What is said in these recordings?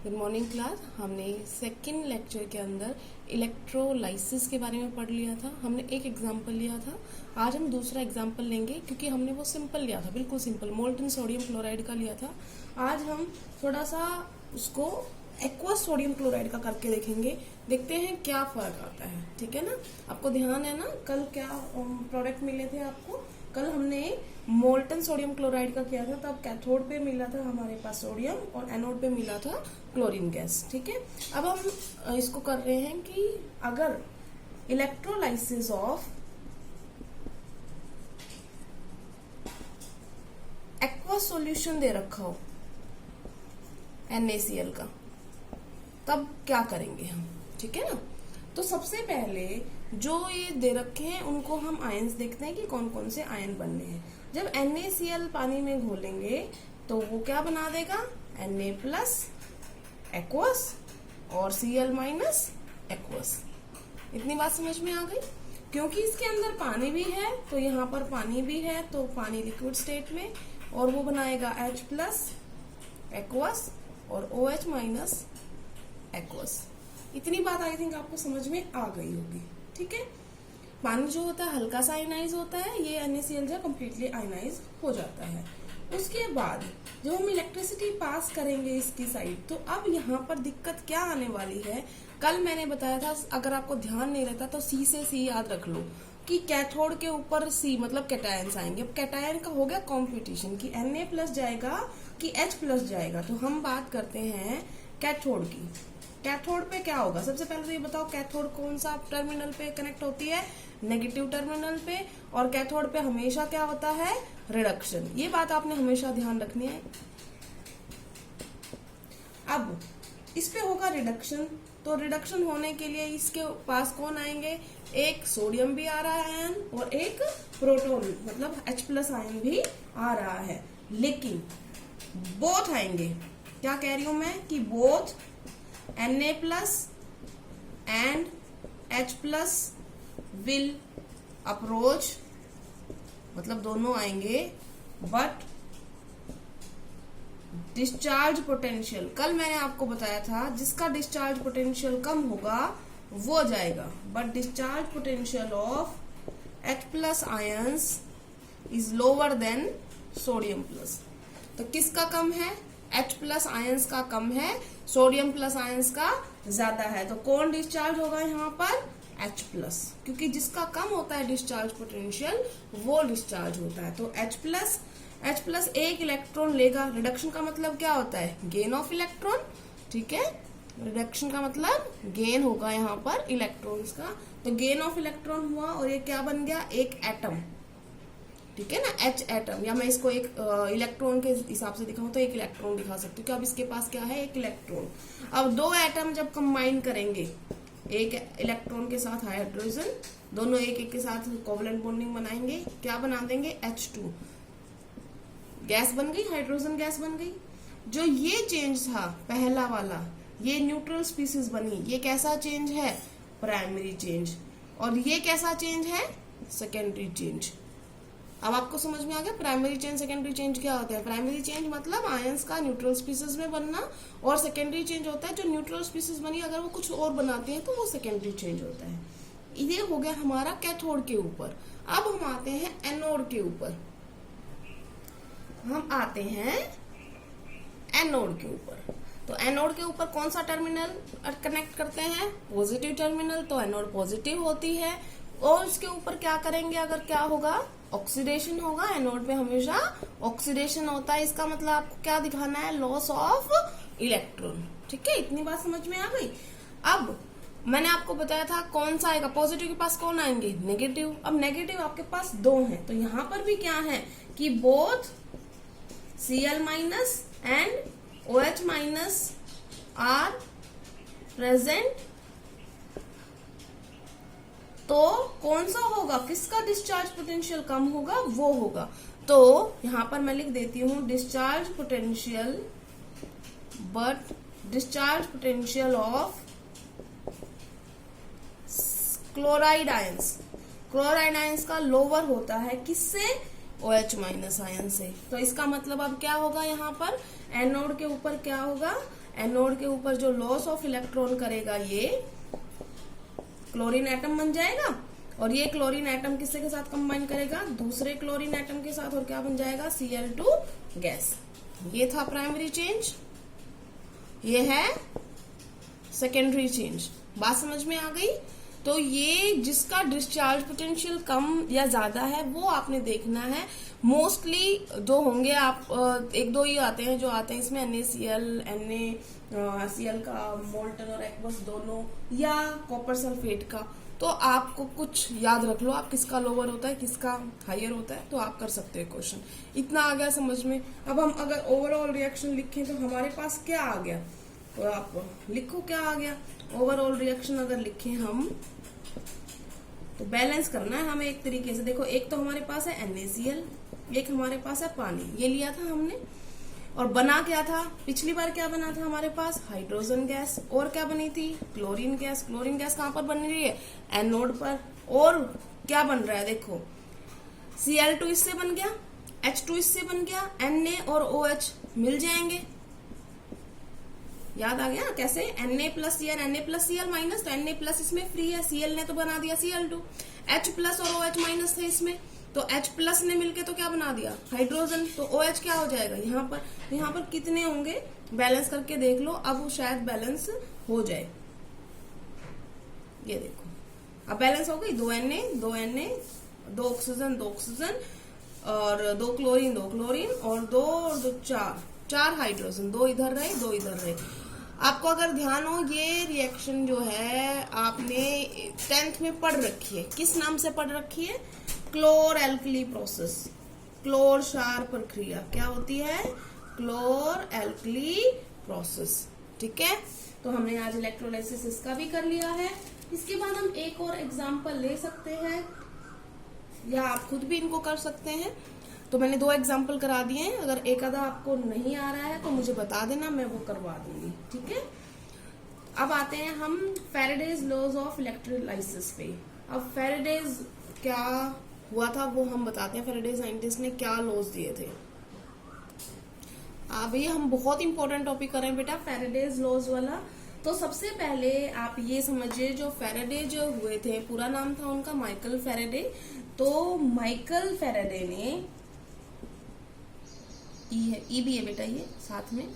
Good morning class. हमने second lecture के अंदर इलेक्ट्रोलाइसिस के बारे में पढ़ लिया था। हमने एक एग्जाम्पल लिया था। आज हम दूसरा एग्जाम्पल लेंगे क्योंकि हमने वो सिंपल लिया था, बिल्कुल सिंपल मोल्टन सोडियम क्लोराइड का लिया था। आज हम थोड़ा सा उसको एक्वस सोडियम क्लोराइड का करके देखेंगे, देखते हैं क्या फर्क आता है। ठीक है ना, आपको ध्यान है ना कल क्या प्रोडक्ट मिले थे आपको? कल हमने मोल्टन सोडियम क्लोराइड का किया था, तब कैथोड पे मिला था हमारे पास सोडियम और एनोड पे मिला था क्लोरीन गैस। ठीक है, अब हम इसको कर रहे हैं कि अगर इलेक्ट्रोलाइसिस ऑफ एक्वस सॉल्यूशन दे रखा हो NaCl का, तब क्या करेंगे हम। ठीक है ना, तो सबसे पहले जो ये दे रखे हैं उनको हम आयंस देखते हैं कि कौन कौन से आयन बनने हैं। जब NaCl पानी में घोलेंगे तो वो क्या बना देगा, Na प्लस एक्वस और Cl माइनस एक्वस। इतनी बात समझ में आ गई? क्योंकि इसके अंदर पानी भी है तो यहाँ पर पानी भी है, तो पानी लिक्विड स्टेट में, और वो बनाएगा H प्लस एक्वस और OH माइनस एक्वस। इतनी बात आई थिंक आपको समझ में आ गई होगी। ठीक है, पानी जो होता है हल्का सा आयनाइज होता है, ये NaCl जो कम्प्लीटली आयनाइज हो जाता है। उसके बाद जब हम इलेक्ट्रिसिटी पास करेंगे इसकी साइड, तो अब यहाँ पर दिक्कत क्या आने वाली है। कल मैंने बताया था, अगर आपको ध्यान नहीं रहता तो C से C याद रख लो कि कैथोड के ऊपर C मतलब कैटायंस आएंगे। अब कैटायन का हो गया कॉम्पिटिशन कि Na प्लस जाएगा कि H प्लस जाएगा। तो हम बात करते हैं कैथोड की। कैथोड पे क्या होगा, सबसे पहले तो ये बताओ कैथोड कौन सा टर्मिनल पे कनेक्ट होती है, नेगेटिव टर्मिनल पे। और कैथोड पे हमेशा क्या होता है, रिडक्शन। ये बात आपने हमेशा ध्यान रखनी है। अब इस पे होगा रिडक्शन, तो रिडक्शन होने के लिए इसके पास कौन आएंगे, एक सोडियम भी आ रहा है आयन और एक प्रोटॉन मतलब H प्लस आयन भी आ रहा है। लेकिन बोथ आएंगे, क्या कह रही हूं मैं कि both Na plus and H plus will approach, मतलब दोनों आएंगे, बट डिस्चार्ज पोटेंशियल, कल मैंने आपको बताया था जिसका डिस्चार्ज पोटेंशियल कम होगा वो जाएगा, but discharge potential of H plus ions is lower than sodium plus. तो किसका कम है, H प्लस आयंस का कम है, सोडियम प्लस आयंस का ज्यादा है। तो कौन डिस्चार्ज होगा यहाँ पर, H प्लस, क्योंकि जिसका कम होता है डिस्चार्ज पोटेंशियल वो डिस्चार्ज होता है। तो H प्लस एक इलेक्ट्रॉन लेगा। रिडक्शन का मतलब क्या होता है, गेन ऑफ इलेक्ट्रॉन। ठीक है, रिडक्शन का मतलब गेन होगा यहाँ पर इलेक्ट्रॉन्स का। तो गेन ऑफ इलेक्ट्रॉन हुआ और ये क्या बन गया, एक एटम। ठीक है ना, H एटम, या मैं इसको एक इलेक्ट्रॉन के हिसाब से दिखाऊं तो एक इलेक्ट्रॉन दिखा सकती हूँ कि अब इसके पास क्या है, एक इलेक्ट्रॉन। अब दो एटम जब कंबाइन करेंगे एक इलेक्ट्रॉन के साथ हाइड्रोजन, दोनों एक एक के साथ कोवलेंट बॉन्डिंग बनाएंगे, क्या बना देंगे, H2 गैस बन गई, हाइड्रोजन गैस बन गई। जो ये चेंज था पहला वाला, ये न्यूट्रल स्पीसीज बनी, ये कैसा चेंज है, प्राइमरी चेंज। और ये कैसा चेंज है, सेकेंडरी चेंज। अब आपको समझ में आ गया प्राइमरी चेंज सेकेंडरी चेंज क्या होता है। प्राइमरी चेंज मतलब आयंस का न्यूट्रल स्पीसीज में बनना, और सेकेंडरी चेंज होता है जो न्यूट्रल स्पीसीज बनी अगर वो कुछ और बनाते हैं तो वो सेकेंडरी चेंज होता है। ये हो गया हमारा कैथोड के ऊपर। अब हम आते हैं एनोड के ऊपर। हम आते हैं एनोड के ऊपर। तो एनोड के ऊपर कौन सा टर्मिनल कनेक्ट करते हैं, पॉजिटिव टर्मिनल। तो एनोड पॉजिटिव होती है। और उसके ऊपर क्या करेंगे, अगर क्या होगा, ऑक्सीडेशन होगा। एनोड पे हमेशा ऑक्सीडेशन होता है। इसका मतलब आपको क्या दिखाना है, लॉस ऑफ इलेक्ट्रॉन। ठीक है, इतनी बात समझ में आ गई। अब मैंने आपको बताया था कौन सा आएगा, पॉजिटिव के पास कौन आएंगे, नेगेटिव। अब नेगेटिव आपके पास दो हैं, तो यहाँ पर भी क्या है कि both Cl minus and OH minus are present. तो कौन सा होगा, किसका डिस्चार्ज पोटेंशियल कम होगा, वो होगा। तो यहां पर मैं लिख देती हूं discharge potential, but discharge potential of chloride ions, chloride ions का लोअर होता है, किससे, OH माइनस आयन से। तो इसका मतलब अब क्या होगा, यहाँ पर एनोड के ऊपर क्या होगा, एनोड के ऊपर जो लॉस ऑफ इलेक्ट्रॉन करेगा ये क्लोरीन एटम बन जाएगा, और ये क्लोरीन एटम किससे के साथ कंबाइन करेगा, दूसरे क्लोरीन एटम के साथ, और क्या बन जाएगा, Cl2 गैस। ये था प्राइमरी चेंज, ये है सेकेंडरी चेंज। बात समझ में आ गई। तो ये जिसका डिस्चार्ज पोटेंशियल कम या ज्यादा है वो आपने देखना है। मोस्टली जो होंगे आप एक दो ही आते हैं जो आते हैं इसमें, NaCl, NaCl का मोल्टन और एक्वस दोनों, या कॉपर सल्फेट का। तो आपको कुछ याद रख लो, आप किसका लोअर होता है किसका हायर होता है, तो आप कर सकते हो क्वेश्चन। इतना आ गया समझ में। अब हम अगर ओवरऑल रिएक्शन लिखें तो हमारे पास क्या आ गया, तो आप लिखो क्या आ गया। ओवरऑल रिएक्शन अगर लिखें हम तो बैलेंस करना है हमें एक तरीके से। देखो एक तो हमारे पास है NaCl, एक हमारे पास है पानी, ये लिया था हमने, और बना क्या था, पिछली बार क्या बना था हमारे पास, हाइड्रोजन गैस, और क्या बनी थी, क्लोरीन गैस। क्लोरीन गैस कहाँ पर बन रही है, एनोड पर, और क्या बन रहा है, देखो Cl2 इससे बन गया, H2 इससे बन गया, Na और OH मिल जाएंगे। याद आ गया कैसे, Na plus Cl, Na plus Cl minus, तो Na प्लस इसमें फ्री है, Cl ने तो बना दिया Cl2, H प्लस और OH माइनस थे इसमें, तो H प्लस ने मिलके तो क्या बना दिया, हाइड्रोजन। तो OH क्या हो जाएगा यहाँ पर, तो यहाँ पर कितने होंगे, बैलेंस करके देख लो, अब शायद बैलेंस हो जाए। ये देखो अब बैलेंस हो गई, 2 Na 2 ऑक्सीजन और 2 क्लोरीन और 2 4 हाइड्रोजन, 2 इधर रहे 2 इधर रहे। आपको अगर ध्यान हो ये रिएक्शन जो है आपने 10th में पढ़ रखी है, किस नाम से पढ़ रखी है, क्लोर एल्कली प्रोसेस, क्लोर क्षार प्रक्रिया। क्या होती है, क्लोर एल्कली प्रोसेस। ठीक है, तो हमने आज इलेक्ट्रोलाइसिस इसका भी कर लिया है। इसके बाद हम एक और एग्जांपल ले सकते हैं या आप खुद भी इनको कर सकते हैं। तो मैंने 2 एग्जांपल करा दिए हैं, अगर एक आधा आपको नहीं आ रहा है तो मुझे बता देना, मैं वो करवा दूंगी। ठीक है, अब आते हैं हम फैराडेज लॉज ऑफ इलेक्ट्रोलाइसिस पे। अब फैराडेज क्या हुआ था वो हम बताते हैं, फैराडे साइंटिस्ट ने क्या लॉज दिए थे। अब ये हम बहुत इंपॉर्टेंट टॉपिक कर रहे हैं बेटा, फैराडेज लॉज वाला। तो सबसे पहले आप ये समझिए, जो फैराडे जो हुए थे, पूरा नाम था उनका माइकल फैराडे। तो माइकल फैराडे ने, ई भी है बेटा ये साथ में,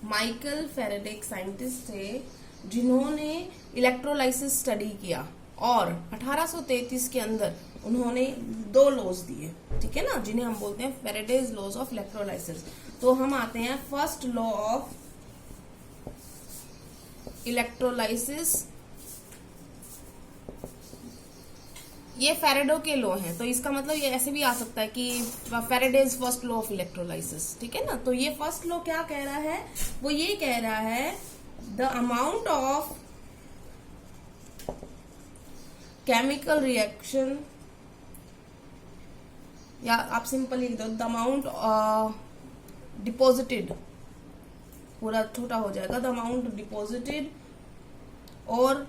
माइकल फैराडे एक साइंटिस्ट थे जिन्होंने इलेक्ट्रोलाइसिस स्टडी किया, और 1833 के अंदर उन्होंने 2 लॉज दिए। ठीक है ना, जिन्हें हम बोलते हैं फैराडेज लॉज ऑफ इलेक्ट्रोलाइसिस। तो हम आते हैं फर्स्ट लॉ ऑफ इलेक्ट्रोलाइसिस, ये फैराडे के लॉ हैं, तो इसका मतलब ये ऐसे भी आ सकता है कि Faraday's first law of electrolysis. ठीक है ना, तो ये फर्स्ट लॉ क्या कह रहा है, वो ये कह रहा है the amount of chemical reaction, या आप सिंपल लिख दो द अमाउंट डिपॉजिटेड, पूरा छोटा हो जाएगा, द अमाउंट डिपॉजिटेड और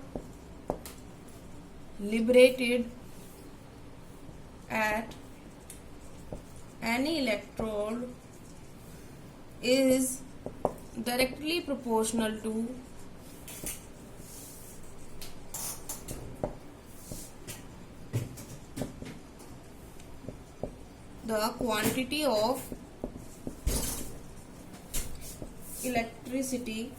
liberated at any electrode is directly proportional to the quantity of electricity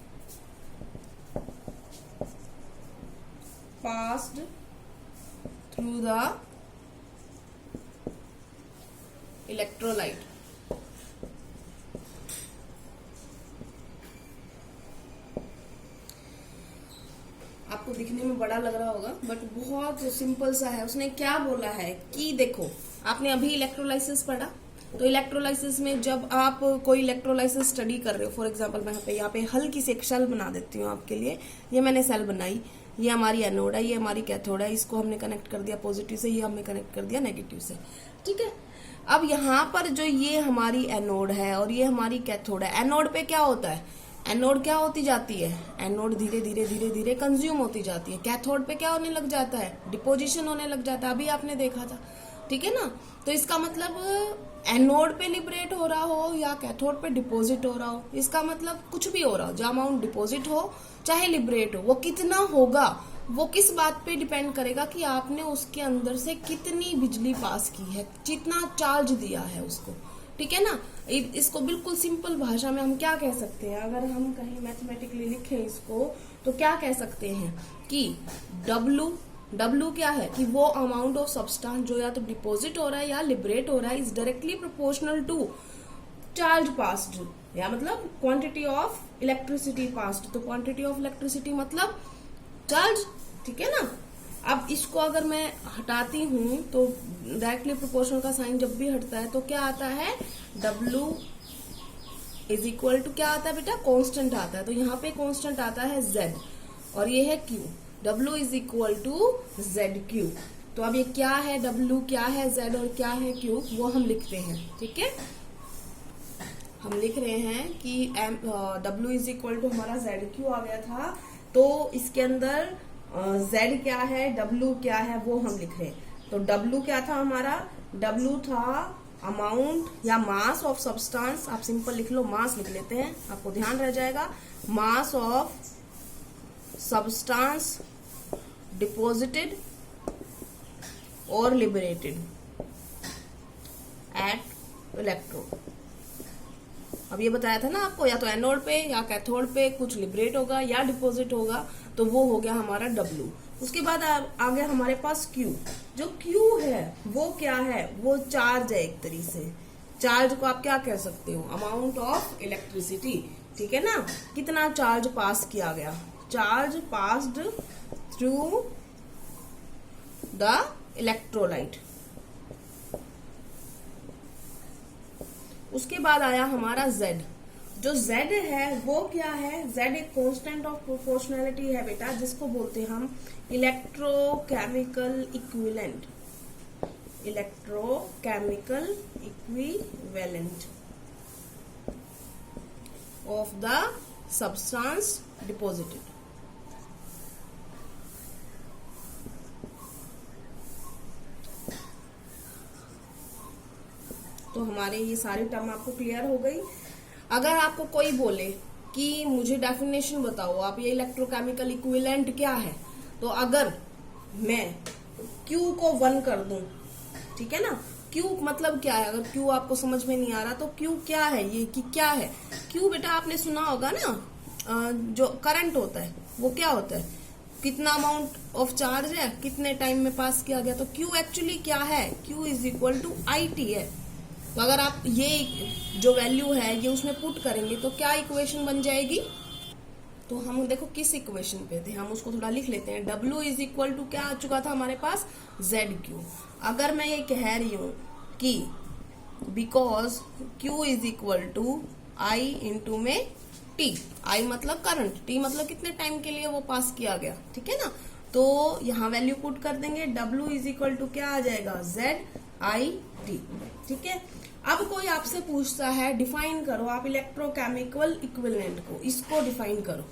passed through the electrolyte। आपको दिखने में बड़ा लग रहा होगा बट बहुत सिंपल सा है। उसने क्या बोला है कि देखो, आपने अभी इलेक्ट्रोलाइसिस पढ़ा, तो इलेक्ट्रोलाइसिस में जब आप कोई इलेक्ट्रोलाइसिस स्टडी कर रहे हो, फॉर एग्जांपल मैं यहाँ पे हल्की सी एक सेल बना देती हूँ आपके लिए। ये मैंने सेल बनाई, ये हमारी एनोड है, ये हमारी कैथोड है, इसको हमने कनेक्ट कर दिया पॉजिटिव से, ये हमने कनेक्ट कर दिया नेगेटिव से। ठीक है, अब यहाँ पर जो ये हमारी एनोड है और ये हमारी कैथोड है, एनोड पे क्या होता है, एनोड क्या होती जाती है, एनोड धीरे धीरे धीरे धीरे कंज्यूम होती जाती है। कैथोड पे क्या होने लग जाता है, डिपोजिशन होने लग जाता है, अभी आपने देखा था। ठीक है ना, तो इसका मतलब एनोड पे लिबरेट हो रहा हो या कैथोड पे डिपॉजिट हो रहा हो, इसका मतलब कुछ भी हो रहा हो, जो अमाउंट डिपॉजिट हो चाहे लिबरेट हो, वो कितना होगा वो किस बात पे डिपेंड करेगा कि आपने उसके अंदर से कितनी बिजली पास की है, कितना चार्ज दिया है उसको। ठीक है ना। इसको बिल्कुल सिंपल भाषा में हम क्या कह सकते हैं, अगर हम कहीं मैथमेटिकली लिखें इसको तो क्या कह सकते हैं कि W क्या है कि वो अमाउंट ऑफ सब्सटेंस जो या तो डिपॉजिट हो रहा है या लिबरेट हो रहा है is directly proportional to charge passed, या मतलब क्वांटिटी ऑफ इलेक्ट्रिसिटी पास्ड। तो क्वांटिटी ऑफ इलेक्ट्रिसिटी मतलब चार्ज। ठीक है ना। अब इसको अगर मैं हटाती हूं तो डायरेक्टली प्रोपोर्शनल का साइन जब भी हटता है तो क्या आता है, W इज इक्वल टू क्या आता है बेटा, कांस्टेंट आता है। तो यहाँ पे कांस्टेंट आता है Z और ये है Q। W is equal to ZQ। तो अब ये क्या है, W क्या है, Z और क्या है Q, वो हम लिखते हैं। ठीक है, हम लिख रहे हैं कि W इज इक्वल टू हमारा ZQ आ गया था, तो इसके अंदर Z क्या है, W क्या है, वो हम लिख रहे हैं। तो W क्या था हमारा, W था अमाउंट या मास ऑफ सब्सटेंस, आप सिंपल लिख लो, मास लिख लेते हैं, आपको ध्यान रह जाएगा। मास ऑफ सब्सटेंस डिपॉजिटेड और लिबरेटेड एट इलेक्ट्रोड। अब ये बताया था ना आपको, या तो एनोड पे या कैथोड पे कुछ लिबरेट होगा या डिपॉजिट होगा, तो वो हो गया हमारा W। उसके बाद आ गया हमारे पास Q। जो Q है वो क्या है, वो चार्ज है एक तरीके से। चार्ज को आप क्या कह सकते हो, अमाउंट ऑफ इलेक्ट्रिसिटी। ठीक है ना, कितना चार्ज पास किया गया, charge passed through the electrolyte. उसके बाद आया हमारा Z। जो Z है वो क्या है, Z एक कांस्टेंट ऑफ प्रोपोर्शनैलिटी है बेटा, जिसको बोलते हैं हम electrochemical equivalent. Electrochemical equivalent of the substance deposited. तो हमारे ये सारी टर्म आपको क्लियर हो गई। अगर आपको कोई बोले कि मुझे डेफिनेशन बताओ आप, ये इलेक्ट्रोकेमिकल इक्विवेलेंट क्या है, तो अगर मैं Q को 1 कर दूं, ठीक है ना, Q मतलब क्या है, अगर Q आपको समझ में नहीं आ रहा तो Q क्या है, ये कि क्या है Q, बेटा आपने सुना होगा ना, जो करंट होता है वो क्या होता है, कितना अमाउंट ऑफ चार्ज है, कितने टाइम में पास किया गया। तो Q एक्चुअली क्या है, Q is equal to IT है। तो अगर आप ये जो वैल्यू है ये उसमें पुट करेंगे तो क्या इक्वेशन बन जाएगी, तो हम देखो किस इक्वेशन पे थे, हम उसको थोड़ा लिख लेते हैं। W इज इक्वल टू क्या आ चुका था हमारे पास, ZQ। अगर मैं ये कह रही हूं कि because Q is equal to I into में T, I मतलब करंट, T मतलब कितने टाइम के लिए वो पास किया गया। ठीक है ना, तो यहाँ वैल्यू पुट कर देंगे, W इज इक्वल टू क्या आ जाएगा, ZIT। ठीक है, अब कोई आपसे पूछता है डिफाइन करो आप इलेक्ट्रोकेमिकल इक्विवेलेंट को, इसको डिफाइन करो,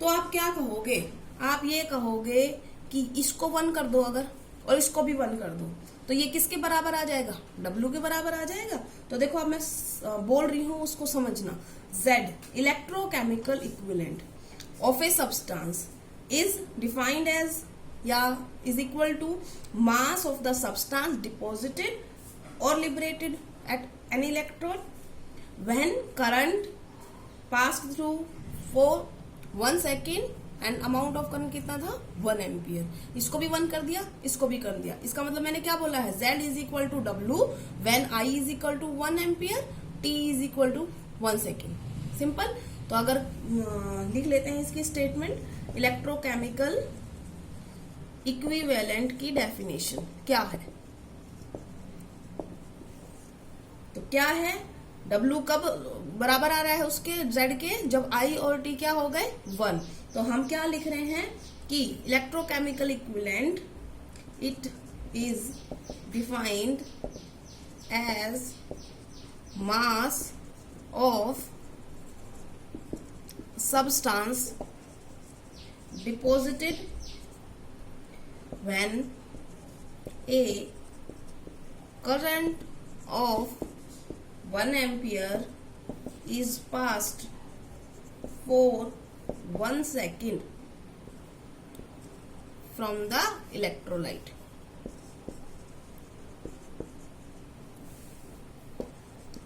तो आप क्या कहोगे, आप ये कहोगे कि इसको 1 कर दो अगर, और इसको भी 1 कर दो, तो ये किसके बराबर आ जाएगा, W के बराबर आ जाएगा। तो देखो अब मैं बोल रही हूं उसको समझना। Z electrochemical equivalent of a substance is defined as या is equal to mass of the substance deposited और liberated at an electrode when current passed through for 1 second and amount of current कितना था, 1 ampere. इसको भी 1 कर दिया, इसको भी कर दिया। इसका मतलब मैंने क्या बोला है, Z is equal to W when I is equal to 1 ampere, T is equal to 1 second. Simple. तो अगर लिख लेते हैं इसकी स्टेटमेंट, इलेक्ट्रोकेमिकल इक्विवेलेंट की डेफिनेशन क्या है, तो क्या है, W कब बराबर आ रहा है उसके Z के, जब I और T क्या हो गए, 1। तो हम क्या लिख रहे हैं कि electrochemical equivalent it is defined as mass of substance deposited when a current of 1 ampere is passed for 1 second from the electrolyte.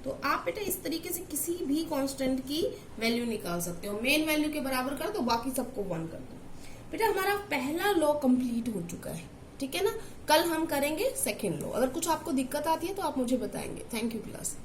तो आप बेटा इस तरीके से किसी भी कांस्टेंट की वैल्यू निकाल सकते हो। मेन वैल्यू के बराबर कर दो, बाकी सबको 1 कर दो। बेटा हमारा पहला लॉ कंप्लीट हो चुका है, ठीक है ना। कल हम करेंगे सेकेंड लॉ। अगर कुछ आपको दिक्कत आती है तो आप मुझे बताएंगे। Thank you class.